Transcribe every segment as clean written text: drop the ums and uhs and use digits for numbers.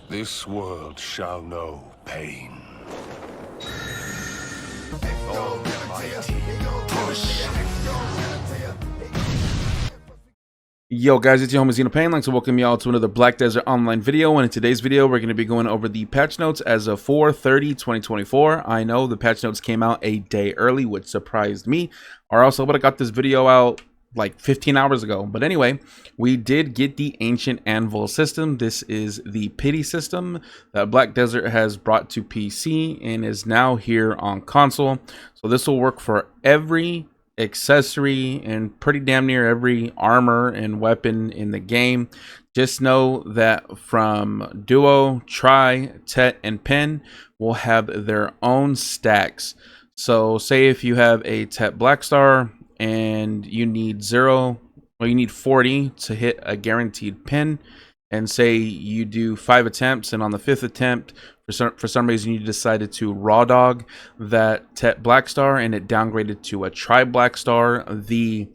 This world shall know pain. Yo guys, it's your homie Xenopain. Like to welcome y'all to another Black Desert Online video, and in today's video we're going to be going over the patch notes as of 4/30/2024. I know the patch notes came out a day early, which surprised me, or else I would have got this video out like 15 hours ago. But anyway, we did get the Ancient Anvil system. This is the pity system that Black Desert has brought to PC and is now here on console. So this will work for every accessory and pretty damn near every armor and weapon in the game. Just know that from Duo, Tri, Tet, and Pen will have their own stacks. So say if you have a Tet Black Star and you need 40 to hit a guaranteed pin, and say you do 5 attempts, and on the 5th attempt for some reason you decided to raw dog that Tet Black Star and it downgraded to a Tri Black Star, the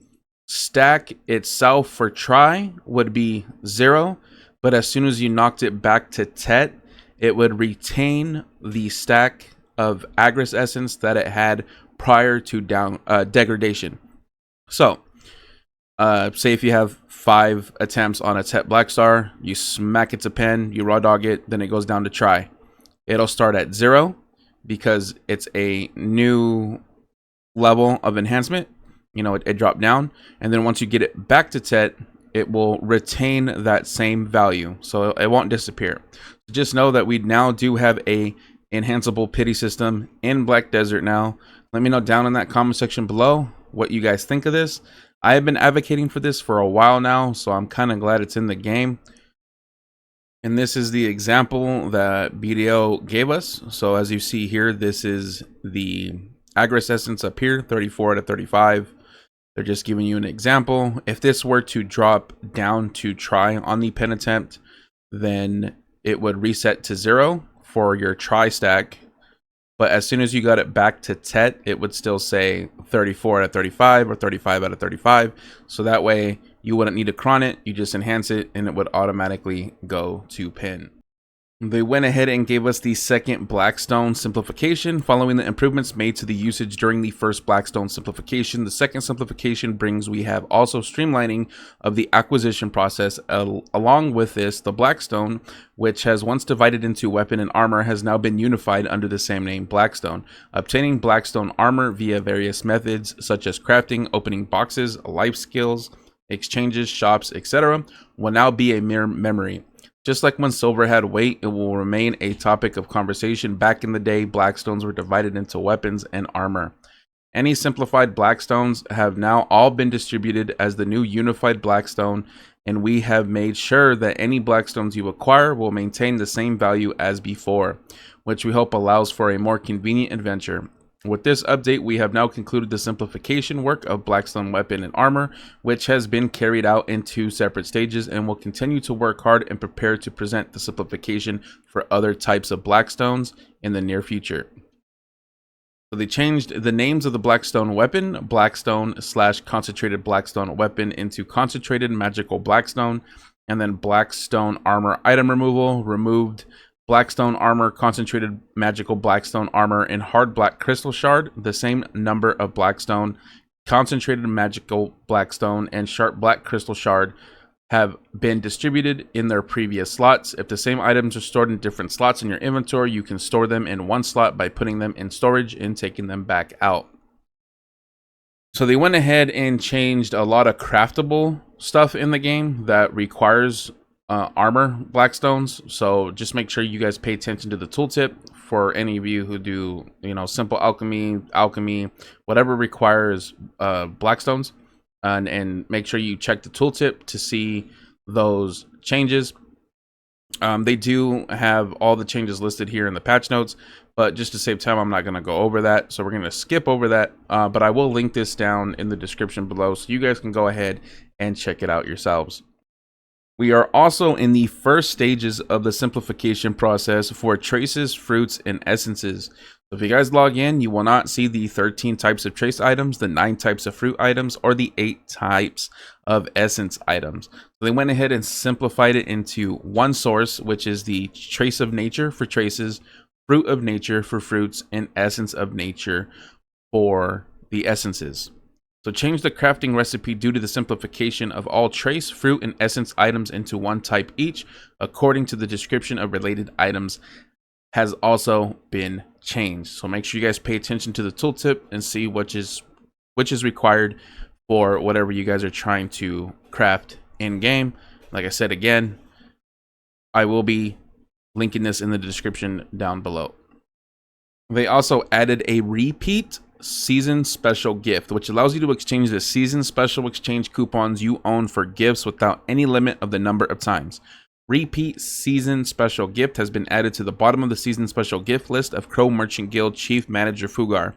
stack itself for Tri would be 0, but as soon as you knocked it back to Tet, it would retain the stack of Agris Essence that it had prior to degradation. So say if you have 5 attempts on a Tet Black Star, you smack it to pen, you raw dog it, then it goes down to Tri. It'll start at 0 because it's a new level of enhancement. You know, it dropped down, and then once you get it back to Tet, it will retain that same value, so it won't disappear. Just know that we now do have a enhanceable pity system in Black Desert now. Let me know down in that comment section below what you guys think of this. I have been advocating for this for a while now, so I'm kind of glad it's in the game. And this is the example that BDO gave us. So as you see here, this is the Agris Essence up here, 34 to 35. They're just giving you an example. If this were to drop down to Tri on the pen attempt, then it would reset to 0 for your Tri stack. But as soon as you got it back to Tet, it would still say 34 out of 35 or 35 out of 35. So that way you wouldn't need to cron it. You just enhance it and it would automatically go to pen. They went ahead and gave us the second Blackstone simplification. Following the improvements made to the usage during the first Blackstone simplification, the second simplification we have also streamlining of the acquisition process. Along with this, the Blackstone, which has once divided into weapon and armor, has now been unified under the same name, Blackstone. Obtaining Blackstone armor via various methods such as crafting, opening boxes, life skills, exchanges, shops, etc. will now be a mere memory. Just like when silver had weight, it will remain a topic of conversation. Back in the day, Blackstones were divided into weapons and armor. Any simplified Blackstones have now all been distributed as the new unified Blackstone, and we have made sure that any Blackstones you acquire will maintain the same value as before, which we hope allows for a more convenient adventure. With this update, we have now concluded the simplification work of Blackstone weapon and armor, which has been carried out in 2 separate stages, and will continue to work hard and prepare to present the simplification for other types of Blackstones in the near future. So they changed the names of the Blackstone weapon, Blackstone/concentrated Blackstone weapon, into concentrated magical Blackstone, and then Blackstone armor item removal removed Blackstone armor, concentrated magical Blackstone armor, and hard black crystal shard. The same number of Blackstone, concentrated magical Blackstone, and sharp black crystal shard have been distributed in their previous slots. If the same items are stored in different slots in your inventory, you can store them in one slot by putting them in storage and taking them back out. So they went ahead and changed a lot of craftable stuff in the game that requires armor Blackstones. So just make sure you guys pay attention to the tooltip for any of you who do, you know, simple alchemy, whatever requires Blackstones, and make sure you check the tooltip to see those changes. They do have all the changes listed here in the patch notes, but just to save time, I'm not going to go over that, so we're going to skip over that, but I will link this down in the description below so you guys can go ahead and check it out yourselves. We are also in the first stages of the simplification process for traces, fruits, and essences. So if you guys log in, you will not see the 13 types of trace items, the 9 types of fruit items, or the 8 types of essence items. So they went ahead and simplified it into one source, which is the trace of nature for traces, fruit of nature for fruits, and essence of nature for the essences. So change the crafting recipe due to the simplification of all trace, fruit, and essence items into one type each, according to the description of related items, has also been changed. So make sure you guys pay attention to the tooltip and see which is required for whatever you guys are trying to craft in game. Like I said, again, I will be linking this in the description down below. They also added a repeat season special gift, which allows you to exchange the season special exchange coupons you own for gifts without any limit of the number of times. Repeat season special gift has been added to the bottom of the season special gift list of Crow Merchant Guild Chief Manager Fugar.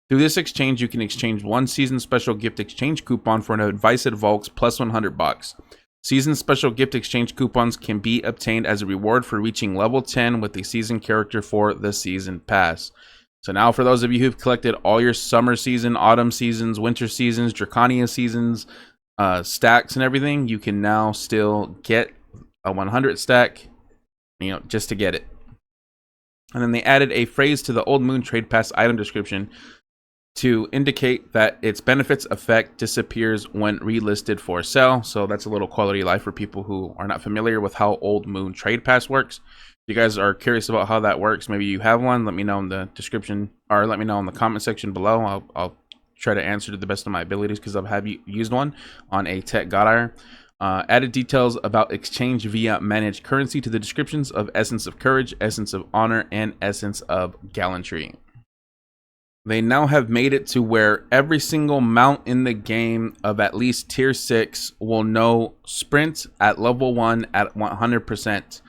Through this exchange, you can exchange one season special gift exchange coupon for an Advice Volks plus 100 bucks. Season special gift exchange coupons can be obtained as a reward for reaching level 10 with a season character for the season pass. So now for those of you who've collected all your summer season, autumn seasons, winter seasons, Draconia seasons, stacks and everything, you can now still get a 100 stack, just to get it. And then they added a phrase to the Old Moon Trade Pass item description to indicate that its benefits effect disappears when relisted for sale. So that's a little quality of life for people who are not familiar with how Old Moon Trade Pass works. If you guys are curious about how that works, maybe you have one, let me know in the description, or let me know in the comment section below. I'll try to answer to the best of my abilities, because I've have used one on a Tech God Iron. Added details about exchange via managed currency to the descriptions of Essence of Courage, Essence of Honor, and Essence of Gallantry. They now have made it to where every single mount in the game of at least tier 6 will know sprint at level 1 at 100%.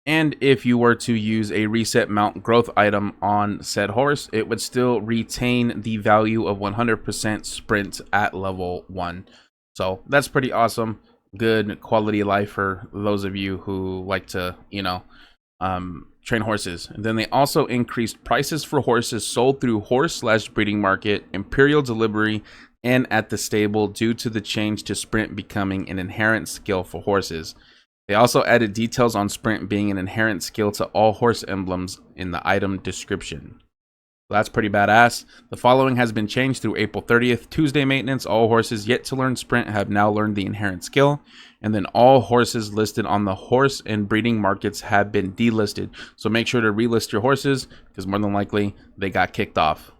And if you were to use a reset mount growth item on said horse, it would still retain the value of 100% sprint at level 1. So that's pretty awesome. Good quality of life for those of you who like to, train horses. And then they also increased prices for horses sold through horse/breeding market, imperial delivery, and at the stable due to the change to sprint becoming an inherent skill for horses. They also added details on sprint being an inherent skill to all horse emblems in the item description. So that's pretty badass. The following has been changed through April 30th. Tuesday maintenance, all horses yet to learn sprint have now learned the inherent skill. And then all horses listed on the horse and breeding markets have been delisted. So make sure to relist your horses, because more than likely they got kicked off.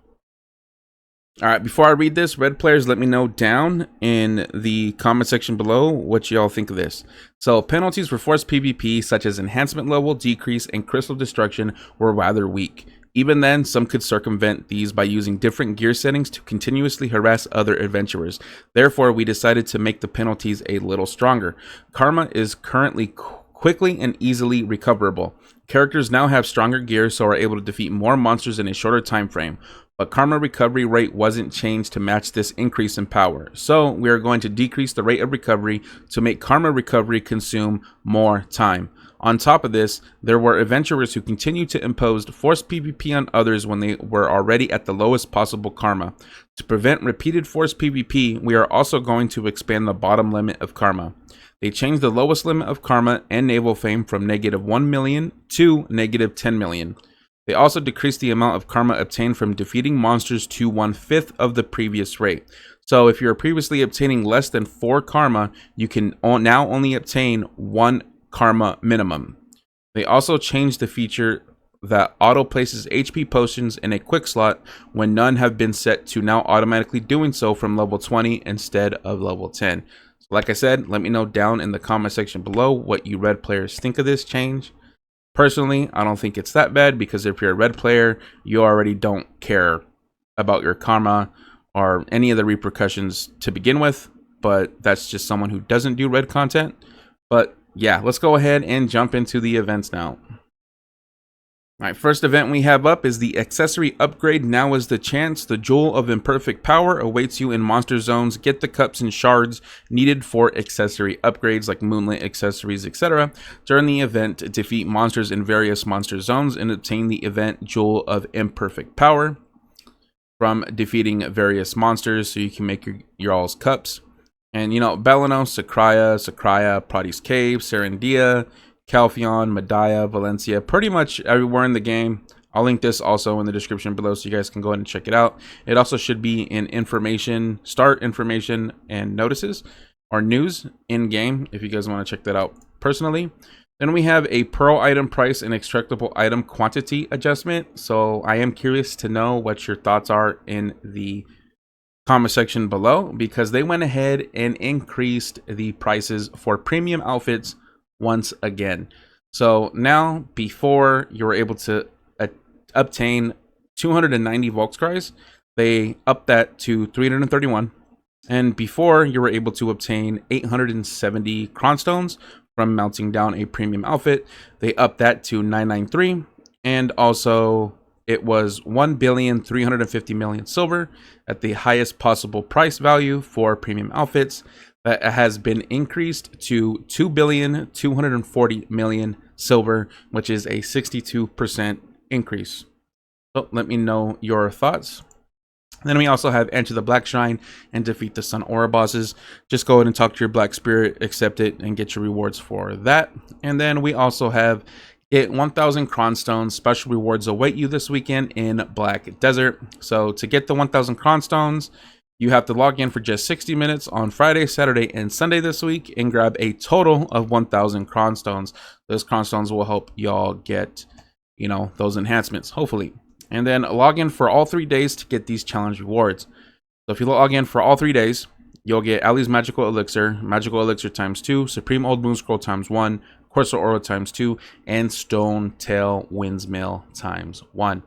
All right, before I read this, red players, let me know down in the comment section below what y'all think of this. So penalties for forced PvP, such as enhancement level decrease and crystal destruction, were rather weak. Even then, some could circumvent these by using different gear settings to continuously harass other adventurers. Therefore, we decided to make the penalties a little stronger. Karma is currently quickly and easily recoverable. Characters now have stronger gear, so are able to defeat more monsters in a shorter time frame. But karma recovery rate wasn't changed to match this increase in power. So we are going to decrease the rate of recovery to make karma recovery consume more time. On top of this, there were adventurers who continued to impose forced PvP on others when they were already at the lowest possible karma. To prevent repeated forced PvP, we are also going to expand the bottom limit of karma. They changed the lowest limit of karma and naval fame from -1 million to -10 million. They also decreased the amount of karma obtained from defeating monsters to 1/5 of the previous rate. So if you were previously obtaining less than 4 karma, you can now only obtain 1 karma minimum. They also changed the feature that auto places HP potions in a quick slot when none have been set to now automatically doing so from level 20 instead of level 10. So like I said, let me know down in the comment section below what you red players think of this change. Personally, I don't think it's that bad, because if you're a red player, you already don't care about your karma or any of the repercussions to begin with, but that's just someone who doesn't do red content. But yeah, let's go ahead and jump into the events now. All right, first event we have up is the accessory upgrade. Now is the chance. The Jewel of Imperfect Power awaits you in monster zones. Get the cups and shards needed for accessory upgrades like moonlit accessories, etc. During the event, defeat monsters in various monster zones and obtain the event Jewel of Imperfect Power from defeating various monsters, so you can make your all's cups. And, you know, Belano, Sakraya, Prades Cave, Serendia, Calpheon, Medaya, Valencia, pretty much everywhere in the game. I'll link this also in the description below so you guys can go ahead and check it out. It also should be in information, start information and notices or news in game if you guys want to check that out personally. Then we have a pearl item price and extractable item quantity adjustment. So I am curious to know what your thoughts are in the comment section below, because they went ahead and increased the prices for premium outfits once again. So now, before you were able to obtain 290 Volkscries, they upped that to 331. And before, you were able to obtain 870 Kronstones from mounting down a premium outfit. They upped that to 993. And also, it was 1,350,000,000 silver at the highest possible price value for premium outfits. That has been increased to 2,240,000,000 silver, which is a 62% increase. So let me know your thoughts. Then we also have enter the Black Shrine and defeat the Sun Aura bosses. Just go ahead and talk to your Black Spirit, accept it, and get your rewards for that. And then we also have get 1,000 Kronstones. Special rewards await you this weekend in Black Desert. So to get the 1,000 Kronstones, you have to log in for just 60 minutes on Friday, Saturday, and Sunday this week and grab a total of 1,000 Kronstones. Those Kronstones will help y'all get, you know, those enhancements, hopefully. And then log in for all 3 days to get these challenge rewards. So if you log in for all 3 days, you'll get Ali's Magical Elixir times 2, Supreme Old Moon Scroll times 1, Corso Oro times 2, and Stone Tail Windsmill times 1.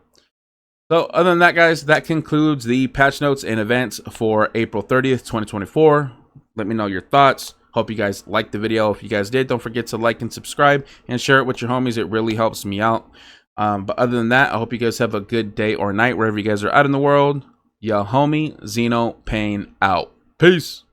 So other than that, guys, that concludes the patch notes and events for April 30th, 2024. Let me know your thoughts. Hope you guys liked the video. If you guys did, don't forget to like and subscribe and share it with your homies. It really helps me out. But other than that, I hope you guys have a good day or night wherever you guys are out in the world. Yo, homie, Xeno Pain out. Peace.